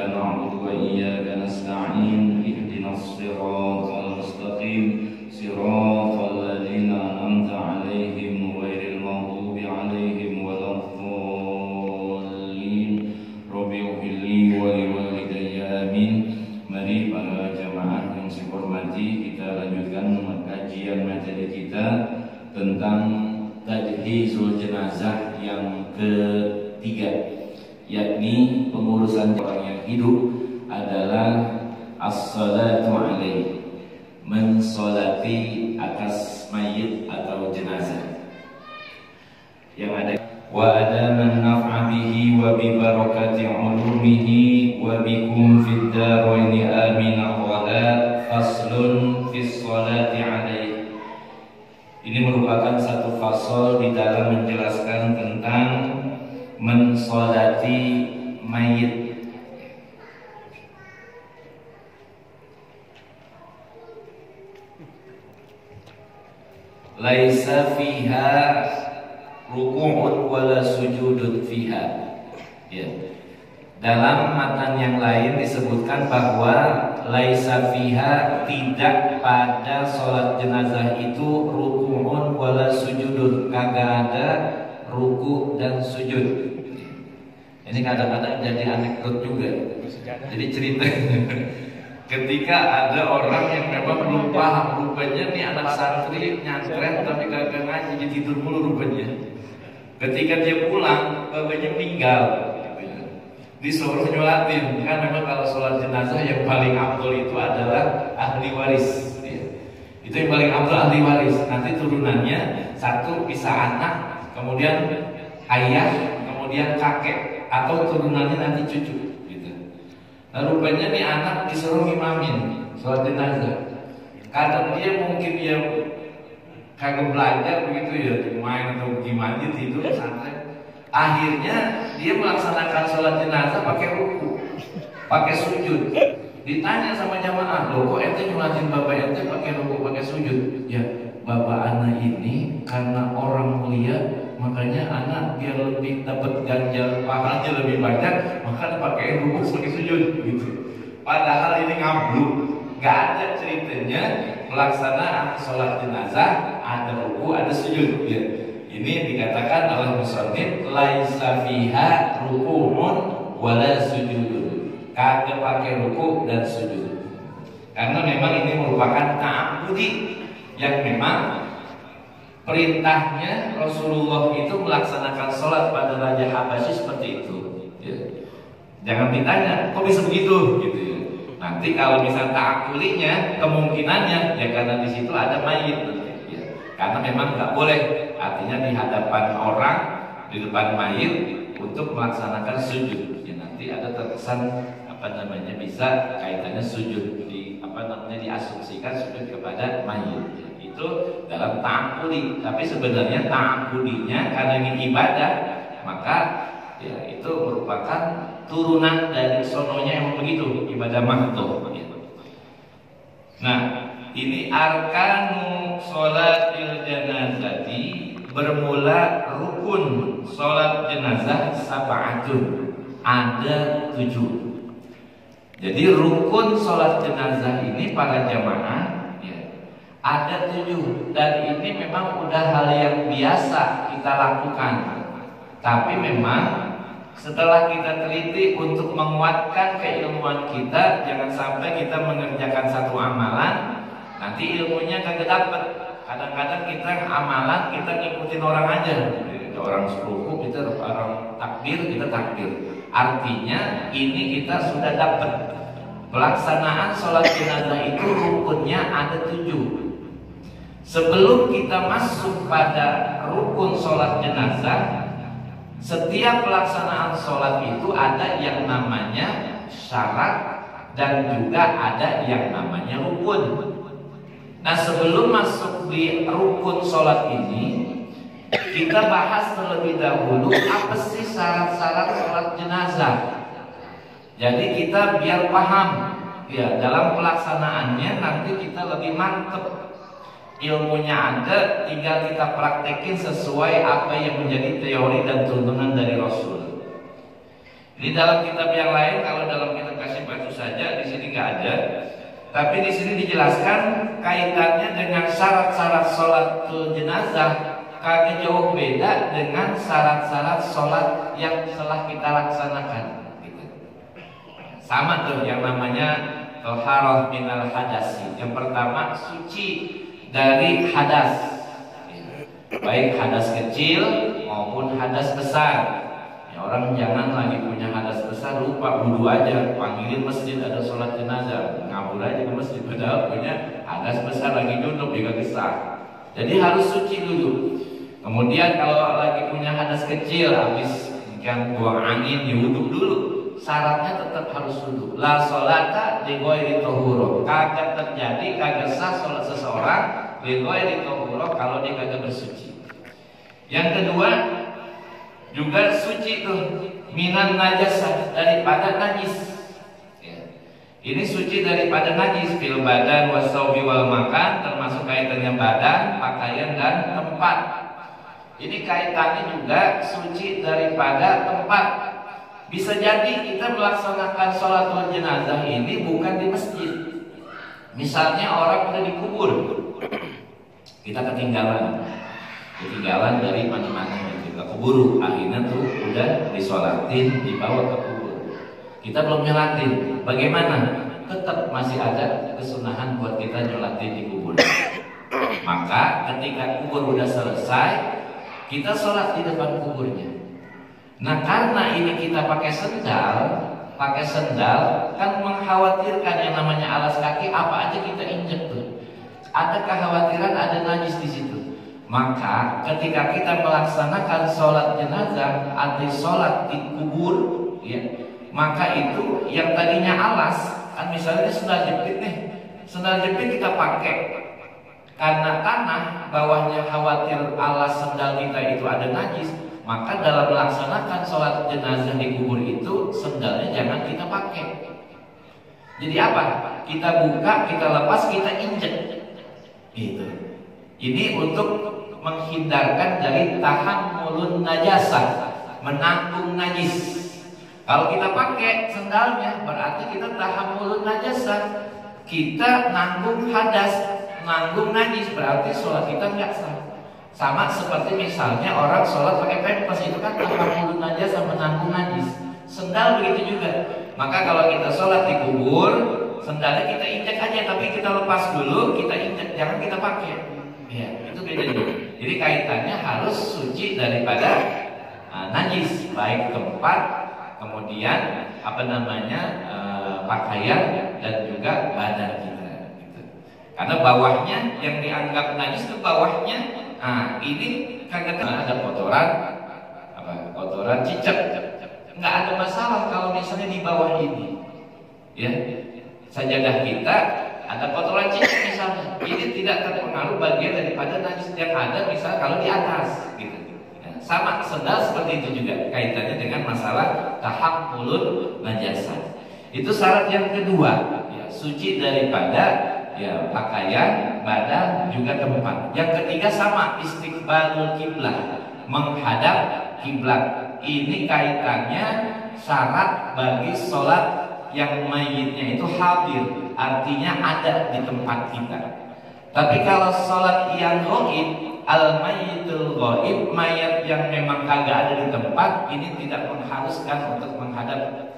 نعبد وإياك نستعين اهدنا الصراط المستقيم صراط الذين أنعمت عليهم غير المغضوب عليهم ولا الضالين رب اغفر لي ولوالدي آمين. Mari para jamaah yang saya hormati, kita lanjutkan kajian materi kita tentang tajhizul jenazah yang ketiga, yakni pengurusan orang yang hidup adalah as-salatu alaihi, mensolati atas mayit atau jenazah yang ada wa adaman naf'a bihi wa bi barakati ulumihi wa bikum fid daraini amin qala faslun fis salati alaihi. Ini merupakan satu fasal di dalam menjelaskan tentang mensolati mayit. Laisa fiha ruku'un wala sujudun fiha. Ya. Dalam matan yang lain disebutkan bahwa laisa fiha, tidak pada sholat jenazah itu ruku'un wala sujudun, kagak ada ruku dan sujud. Ini kadang-kadang jadi anekdot juga. Jadi cerita ketika ada orang yang memang lupa, rupanya nih anak santri nyantren tapi kagak ngaji, jadi tidur mulu rupanya. Ketika dia pulang, bapaknya meninggal, disuruh nyolatin. Kan memang kalau sholat jenazah yang paling afdol itu adalah ahli waris. Itu yang paling afdol, ahli waris. Nanti turunannya satu bisa anak, kemudian ayah, kemudian kakek, atau turunannya nanti cucu. Gitu. Nah rupanya nih anak disuruh imamin sholat jenazah. Kadang dia mungkin dia kagak belajar begitu ya, main atau gimana, dia tidur santai. Akhirnya dia melaksanakan sholat jenazah pakai ruku, pakai sujud. Ditanya sama jamaah, loh kok ente nyolatin bapak ente pakai ruku, pakai sujud? Ya, bapak anak ini karena orang mulia, makanya anak biar lebih dapat ganjar pahalanya lebih banyak, maka pakai ruku, pakai sujud gitu. Padahal ini ngabluk, nggak ada ceritanya pelaksanaan sholat jenazah ada ruku, ada sujud. Ya. Ini dikatakan oleh musannif laisa fiha ruku'un wala sujudun, kagak pakai ruku dan sujud. Karena memang ini merupakan ta'abbudi yang memang perintahnya Rasulullah itu melaksanakan sholat pada Raja Habasyi seperti itu. Ya. Jangan ditanya, kok bisa begitu? Gitu ya. Nanti kalau misalnya ta'akulinya, kemungkinannya ya karena di situ ada mayit. Ya. Karena memang nggak boleh, artinya di hadapan orang, di depan mayit untuk melaksanakan sujud. Ya, nanti ada terkesan bisa kaitannya sujud diasumsikan sujud kepada mayit. Ya. Itu dalam ta'akuli, tapi sebenarnya ta'akulinya karena ini ibadah, maka ya itu merupakan turunan dari sononya yang begitu, ibadah mahdhuf. Nah, ini arkanu sholatil janazati, bermula rukun sholat jenazah sab'atun, ada 7. Jadi rukun sholat jenazah ini para jamaah ada 7, dan ini memang udah hal yang biasa kita lakukan. Tapi memang setelah kita teliti untuk menguatkan keilmuan kita, jangan sampai kita mengerjakan satu amalan nanti ilmunya kagak dapat. Kadang-kadang kita amalan kita ngikutin orang aja, orang seruku kita, orang takbir kita takbir. Artinya ini kita sudah dapat. Pelaksanaan sholat jenazah itu rukunnya ada 7. Sebelum kita masuk pada rukun sholat jenazah, setiap pelaksanaan sholat itu ada yang namanya syarat dan juga ada yang namanya rukun. Nah sebelum masuk di rukun sholat ini, kita bahas terlebih dahulu apa sih syarat-syarat sholat jenazah. Jadi kita biar paham ya dalam pelaksanaannya, nanti kita lebih mantep. Ilmunya ada, tinggal kita praktekin sesuai apa yang menjadi teori dan tuntunan dari Rasul. Di dalam kitab yang lain, kalau dalam kitab Kasih Batu saja, di sini nggak ada. Tapi di sini dijelaskan kaitannya dengan syarat-syarat sholat jenazah kagak jauh beda dengan syarat-syarat sholat yang telah kita laksanakan. Gitu. Sama tuh yang namanya toharoh minal hadasi. Yang pertama suci dari hadas, baik hadas kecil maupun hadas besar. Orang jangan lagi punya hadas besar lupa wudu aja, panggilin masjid ada sholat jenazah, ngabur aja ke masjid, padahal punya hadas besar lagi duduk juga kesah. Jadi harus suci dulu. Kemudian kalau lagi punya hadas kecil, habis ikan buang angin, diwuduk dulu. Syaratnya tetap harus wudu. La sholata li ghairi tahuro. Kagak terjadi, kagak sah sholat seseorang li ghairi tahuro kalau dia kagak bersuci. Yang kedua juga suci tuh minan najasah, daripada najis. Ya. Ini suci daripada najis fil badan wasaubi wal makan, termasuk kaitannya badan, pakaian dan tempat. Ini kaitannya juga suci daripada tempat. Bisa jadi kita melaksanakan sholatul jenazah ini bukan di masjid. Misalnya orang udah dikubur, kita ketinggalan dari mana-mana. Kita keburu, akhirnya tuh udah disolatin, dibawa ke kubur. Kita belum nyolatin, bagaimana? Tetap masih ada kesunahan buat kita nyolatin di kubur. Maka ketika kubur udah selesai, kita sholat di depan kuburnya. Nah karena ini kita pakai sendal kan mengkhawatirkan yang namanya alas kaki, apa aja kita injek tuh. Ada kekhawatiran ada najis di situ. Maka ketika kita melaksanakan sholat jenazah atau sholat di kubur, ya, maka itu yang tadinya alas, kan misalnya sendal jepit nih, sendal jepit kita pakai karena tanah bawahnya khawatir alas sendal kita itu ada najis, maka dalam melaksanakan sholat jenazah di kubur itu sendalnya jangan kita pakai. Jadi apa? Kita buka, kita lepas, kita injek, gitu. Ini untuk menghindarkan dari tahammulun najasah, menanggung najis. Kalau kita pakai sendalnya berarti kita tahammulun najasah, kita nanggung hadas, nanggung najis, berarti sholat kita nggak sah. Sama seperti misalnya orang sholat pakai pampers, itu kan tahammulun najasah, menanggung najis. Sendal begitu juga. Maka kalau kita sholat di kubur, sendalnya kita injek aja, tapi kita lepas dulu, kita injek, jangan kita pakai. Ya, itu bedanya. Jadi kaitannya harus suci daripada najis, baik tempat, kemudian pakaian dan juga badan kita. Gitu. Karena bawahnya yang dianggap najis itu bawahnya. Nah, ini kagak ada kotoran cicak. Nggak ada masalah kalau misalnya di bawah ini, ya sajadah kita ada kotoran cicak misalnya, ini tidak terpengaruh bagian daripada najis yang ada misalnya kalau di atas, gitu. Ya, sama sendal seperti itu juga kaitannya dengan masalah tahammulun najasah. Itu syarat yang kedua, ya, suci daripada ya pakaian, badan, juga tempat. Yang ketiga sama istiqbalul kiblah, menghadap kiblat. Ini kaitannya syarat bagi sholat yang mayitnya itu hadir, artinya ada di tempat kita. Tapi kalau sholat yang ghaib, al-mayyitul ghaib, mayat yang memang kagak ada di tempat, ini tidak mengharuskan untuk menghadap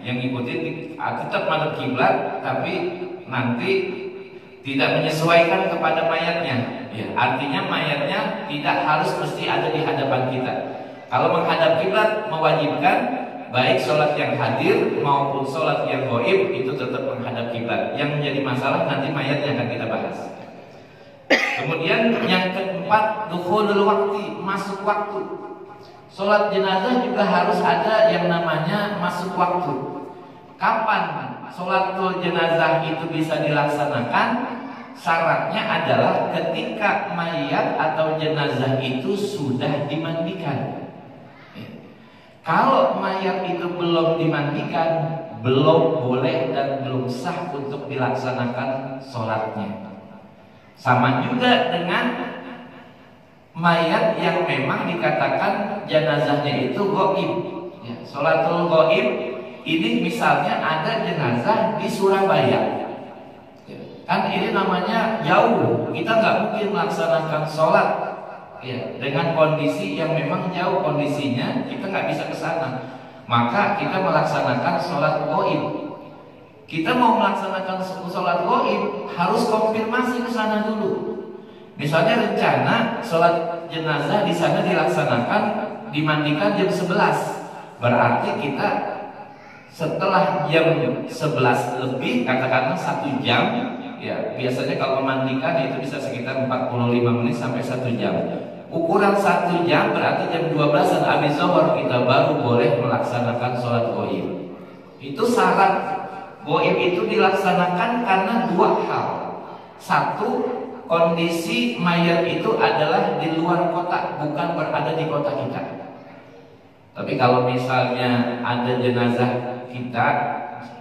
yang ikutin tetap madhab kiblat, tapi nanti tidak menyesuaikan kepada mayatnya. Ya, artinya mayatnya tidak harus mesti ada di hadapan kita. Kalau menghadap kiblat mewajibkan, baik sholat yang hadir maupun sholat yang ghaib itu tetap menghadap kiblat. Yang menjadi masalah nanti mayatnya akan kita bahas. Kemudian yang keempat, dukhulul waqti, masuk waktu. Sholat jenazah juga harus ada yang namanya masuk waktu. Kapan sholatul jenazah itu bisa dilaksanakan? Syaratnya adalah ketika mayat atau jenazah itu sudah dimandikan. Kalau mayat itu belum dimandikan, belum boleh dan belum sah untuk dilaksanakan sholatnya. Sama juga dengan mayat yang memang dikatakan jenazahnya itu ghaib. Ya, sholatul ghaib ini misalnya ada jenazah di Surabaya. Ya, kan ini namanya jauh, kita nggak mungkin melaksanakan sholat ya, dengan kondisi yang memang jauh kondisinya, kita nggak bisa ke sana. Maka kita melaksanakan sholat ghaib. Kita mau melaksanakan sholat ghaib harus konfirmasi ke sana dulu. Misalnya rencana sholat jenazah di sana dilaksanakan, dimandikan jam 11. Berarti kita setelah jam 11 lebih, katakanlah 1 jam, ya biasanya kalau memandikan itu bisa sekitar 45 menit sampai 1 jam. Ukuran 1 jam berarti jam 12 dan habis zuhur kita baru boleh melaksanakan sholat ghaib. Itu syarat ghaib itu dilaksanakan karena 2 hal. Satu, kondisi mayat itu adalah di luar kota, bukan berada di kota kita. Tapi kalau misalnya ada jenazah kita,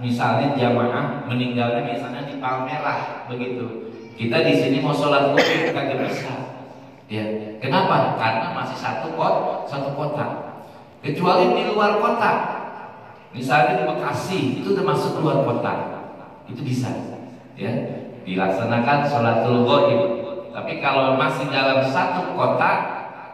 misalnya jamaah meninggalnya misalnya di Palmerah begitu, kita di sini mau sholat ghaib kagak bisa. Ya, kenapa? Karena masih satu kota. Kecuali di luar kota, misalnya di Bekasi, itu termasuk luar kota, itu bisa. Ya, dilaksanakan sholatul ghaib. Tapi kalau masih dalam satu kota,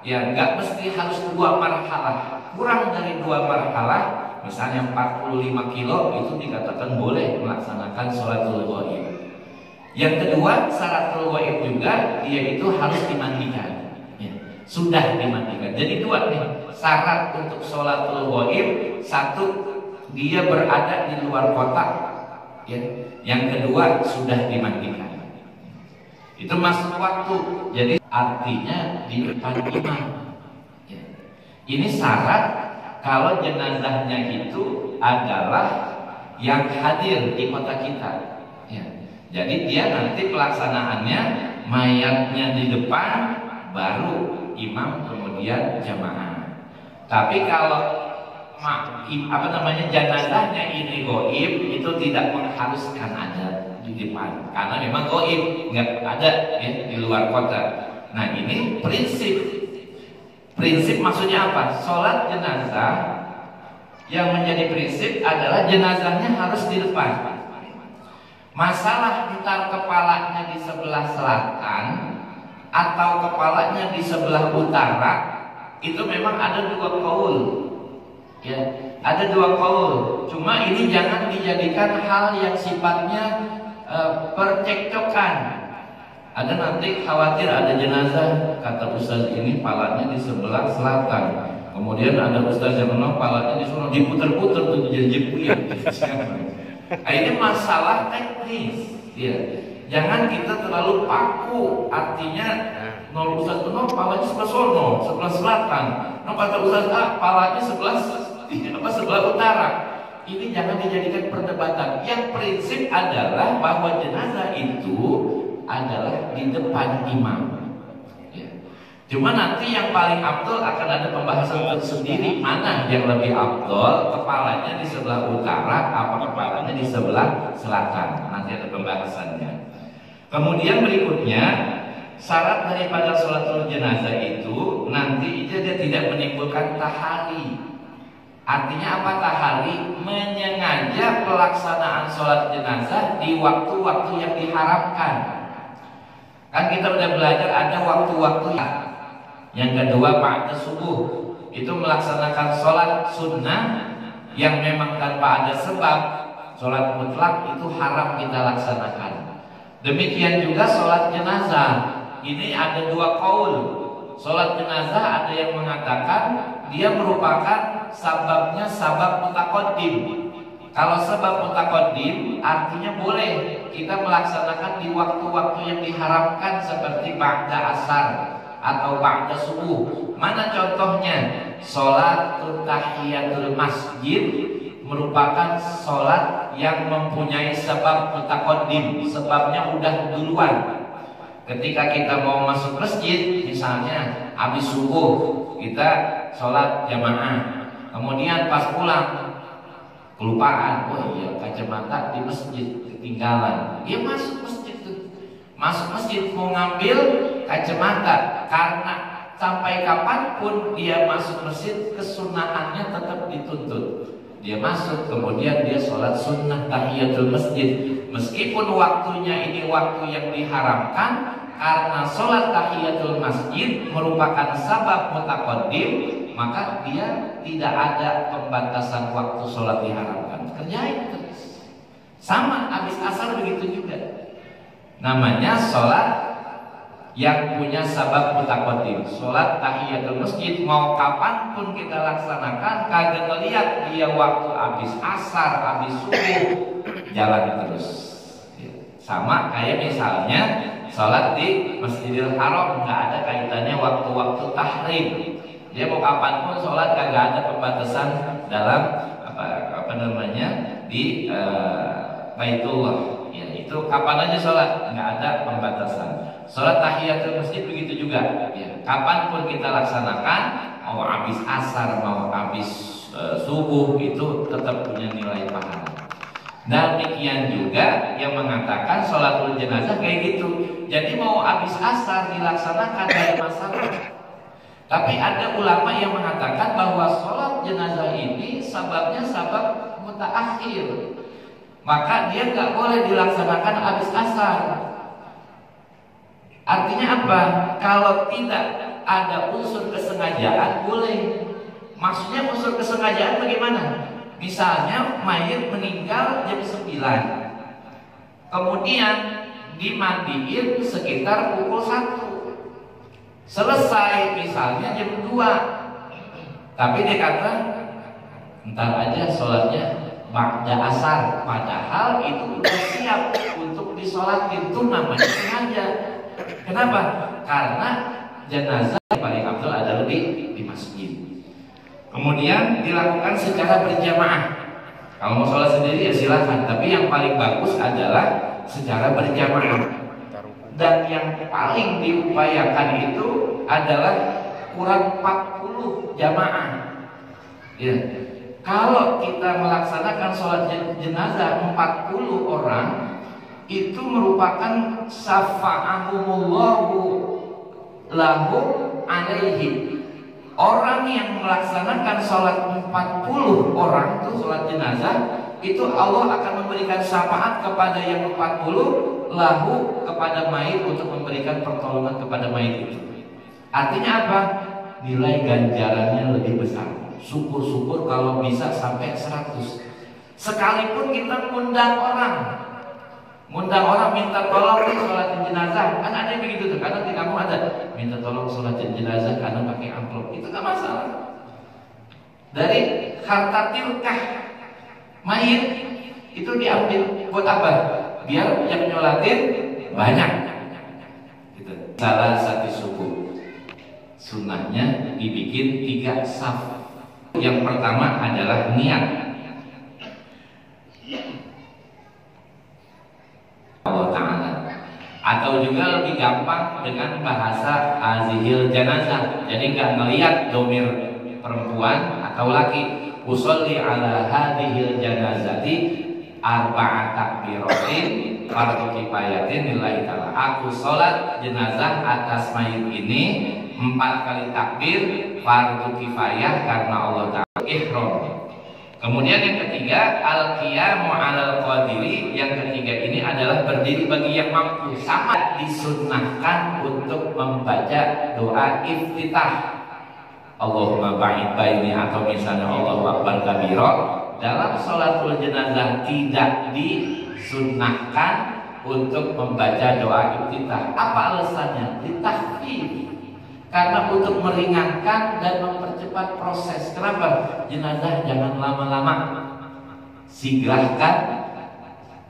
ya nggak mesti harus 2 marhalah. Kurang dari 2 marhalah, misalnya 45 kilo, itu dikatakan boleh melaksanakan sholatul ghaib. Yang kedua, syaratul ghaib juga, yaitu harus dimandikan. Ya, sudah dimandikan. Jadi 2 nih syarat untuk sholatul ghaib. Satu, dia berada di luar kota. Ya. Yang kedua, sudah dimandikan. Itu masuk waktu. Jadi artinya di depan imam. Ya. Ini syarat kalau jenazahnya itu adalah yang hadir di kota kita. Ya. Jadi dia nanti pelaksanaannya mayatnya di depan, baru imam, kemudian jamaah. Tapi kalau jenazahnya ini ghaib, itu tidak mengharuskan ada di depan, karena memang ghaib, nggak ada ya, di luar kota. Nah ini prinsip maksudnya apa? Sholat jenazah yang menjadi prinsip adalah jenazahnya harus di depan. Masalah entar kepalanya di sebelah selatan atau kepalanya di sebelah utara, itu memang ada 2 qaul. Ya, ada 2 qaul. Cuma ini jangan dijadikan hal yang sifatnya percekcokan. Ada nanti khawatir ada jenazah, kata ustaz ini palanya di sebelah selatan. Kemudian ada ustaz yang menolak palanya di sana, diputer-puter tuh dijepit. Nah, ini masalah teknis. Ya. Jangan kita terlalu paku. Artinya nol ustaz menolak palanya sebelah sono, sebelah selatan. Nah, kata ustaz palanya sebelah utara. Ini jangan dijadikan perdebatan. Yang prinsip adalah bahwa jenazah itu adalah di depan imam. Ya. Cuma nanti yang paling afdol akan ada pembahasan tersendiri, mana yang lebih afdol, kepalanya di sebelah utara apa kepalanya di sebelah selatan. Nanti ada pembahasannya. Kemudian berikutnya, syarat daripada sholatul jenazah itu nanti dia tidak menimbulkan tahari. Artinya apa tahari? Menyengaja pelaksanaan sholat jenazah di waktu-waktu yang diharamkan. Kan kita udah belajar ada waktu-waktu. Yang kedua ba'da subuh, itu melaksanakan sholat sunnah yang memang tanpa ada sebab. Sholat mutlak itu haram kita laksanakan. Demikian juga sholat jenazah. Ini ada 2 qaul. Sholat jenazah ada yang mengatakan dia merupakan sababnya sabab mutaqaddim. Kalau sebab mutaqaddim artinya boleh kita melaksanakan di waktu-waktu yang diharamkan seperti ba'da asar atau ba'da subuh. Mana contohnya? Sholatul tahiyatul masjid merupakan sholat yang mempunyai sebab mutaqaddim. Sebabnya udah duluan. Ketika kita mau masuk masjid, misalnya habis subuh kita sholat jamaah, kemudian pas pulang kelupaan, oh iya kacamata di masjid ketinggalan, dia masuk masjid tuh, masuk masjid mau ngambil kacamata, karena sampai kapanpun dia masuk masjid, kesunahannya tetap dituntut. Dia masuk, kemudian dia sholat sunnah tahiyatul masjid, meskipun waktunya ini waktu yang diharamkan, karena sholat tahiyatul masjid merupakan sabab mutaqaddim, maka dia tidak ada pembatasan waktu sholat diharamkan. Kerjain terus. Sama habis asar begitu juga. Namanya sholat yang punya sabab mutaqaddim. Sholat tahiyatul masjid mau kapanpun kita laksanakan, kagak ngeliat dia waktu habis asar, habis subuh, jalan terus. Sama kayak misalnya sholat di Masjidil Haram, nggak ada kaitannya waktu-waktu tahrim. Dia mau kapanpun sholat, kagak ada pembatasan dalam apa namanya di Baitullah. Ya, itu kapan aja sholat, nggak ada pembatasan. Sholat tahiyatul masjid begitu juga. Ya, kapanpun kita laksanakan, mau habis asar, mau habis subuh, itu tetap punya nilai pahala. Dan demikian juga yang mengatakan sholatul jenazah kayak gitu. Jadi mau habis asar dilaksanakan dari masalah. Tapi ada ulama yang mengatakan bahwa sholat jenazah ini sababnya sabab mutaakhir. Maka dia nggak boleh dilaksanakan habis asar. Artinya apa? Kalau tidak ada unsur kesengajaan boleh. Maksudnya unsur kesengajaan bagaimana? Misalnya mayat meninggal jam 9, kemudian dimandiin sekitar pukul 1, selesai misalnya jam 2, tapi dia kata ntar aja sholatnya ba'da asar, padahal itu udah siap untuk disolatin. Itu namanya sengaja. Kenapa? Karena jenazah yang paling afdal adalah di masjid. Kemudian dilakukan secara berjamaah. Kalau mau sholat sendiri ya silahkan, tapi yang paling bagus adalah secara berjamaah. Dan yang paling diupayakan itu adalah kurang 40 jamaah. Ya. Kalau kita melaksanakan sholat jenazah 40 orang, itu merupakan syafa'ahumullahu lahum alaihi. Orang yang melaksanakan sholat 40 orang itu sholat jenazah, itu Allah akan memberikan syafaat kepada yang 40 lahu kepada mayit untuk memberikan pertolongan kepada mayit itu. Artinya apa? Nilai ganjarannya lebih besar. Syukur-syukur kalau bisa sampai 100. Sekalipun kita ngundang orang minta tolong nih sholatin jenazah, kan ada yang begitu tuh, kadang di kampung ada minta tolong sholatin jenazah karena pakai amplop, itu gak masalah. Dari harta tilkah mayit itu diambil buat apa? Biar yang nyolatin banyak. Gitu. Salah satu suku sunnahnya dibikin 3 saf. Yang pertama adalah niat. Allah Ta'ala. Atau juga lebih gampang dengan bahasa azhil janazah. Jadi nggak ngelihat domir perempuan atau laki. Usolli ala hadhil janazati arba'at takbiratin fardu kifayatin lillahi ta'ala. Aku sholat jenazah atas mayit ini 4 kali takbir fardu kifayah karena Allah Ta'ala. Ihram. Kemudian yang ketiga al-qiyamu 'alal qadiri. Yang ketiga ini adalah berdiri bagi yang mampu. Sama disunnahkan untuk membaca doa iftitah. Allahumma ba'id baini, atau misalnya Allahu akbar kabira. Dalam sholatul jenazah tidak disunnahkan untuk membaca doa iftitah. Apa alasannya? Ditahfif. Karena untuk meringankan dan mempercepat proses. Kenapa? Jenazah jangan lama-lama, sigrahkan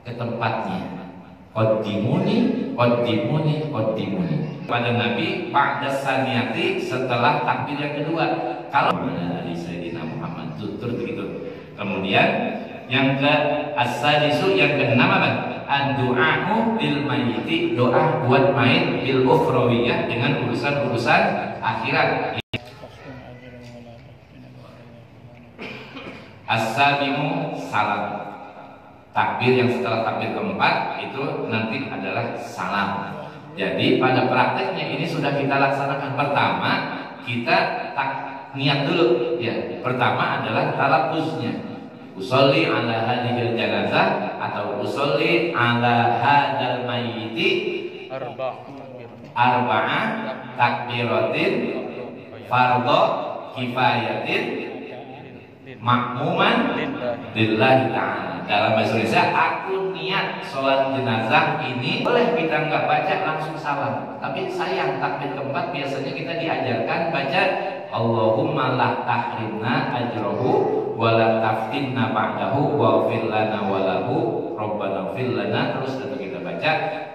ke tempatnya. Qaddimuni, qaddimuni, qaddimuni. Pada Nabi ba'da saniyati, setelah takbir yang kedua. Kalau dari Sayyidina Muhammad tutur begitu. Kemudian yang ke as-sadisu, yang keenam apa? Ad-du'a'u bil mayyiti, doa buat mayit bil ukhrawiyah, dengan urusan-urusan akhirat. As-sabimu salam. Takbir yang setelah takbir keempat itu nanti adalah salam. Jadi pada prakteknya ini sudah kita laksanakan. Pertama, kita tak niat dulu ya. Pertama adalah talaffuznya. Usolli ala hadhil janazah atau usolli ala hadzal mayyiti arba'ah takbiratin fardhu kifayatin makmuman lillahi ta'ala. Dalam bahasa Indonesia, aku niat sholat jenazah ini, boleh kita nggak baca langsung salam, tapi sayang takbir keempat biasanya kita diajarkan baca Allahumma la tahrimna ajrohu wa la taftinna ba'dahu wa fil lana wa lahu rabbana fil lana. Terus itu kita baca,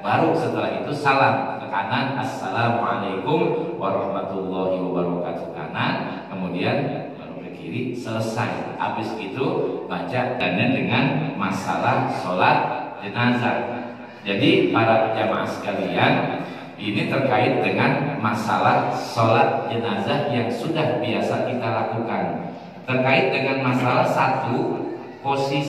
baru setelah itu salam ke kanan, assalamualaikum warahmatullahi wabarakatuh kanan, kemudian baru ke kiri, selesai. Habis itu baca dengan masalah sholat jenazah. Jadi para jamaah sekalian, ini terkait dengan masalah sholat jenazah yang sudah biasa kita lakukan. Terkait dengan masalah satu, posisi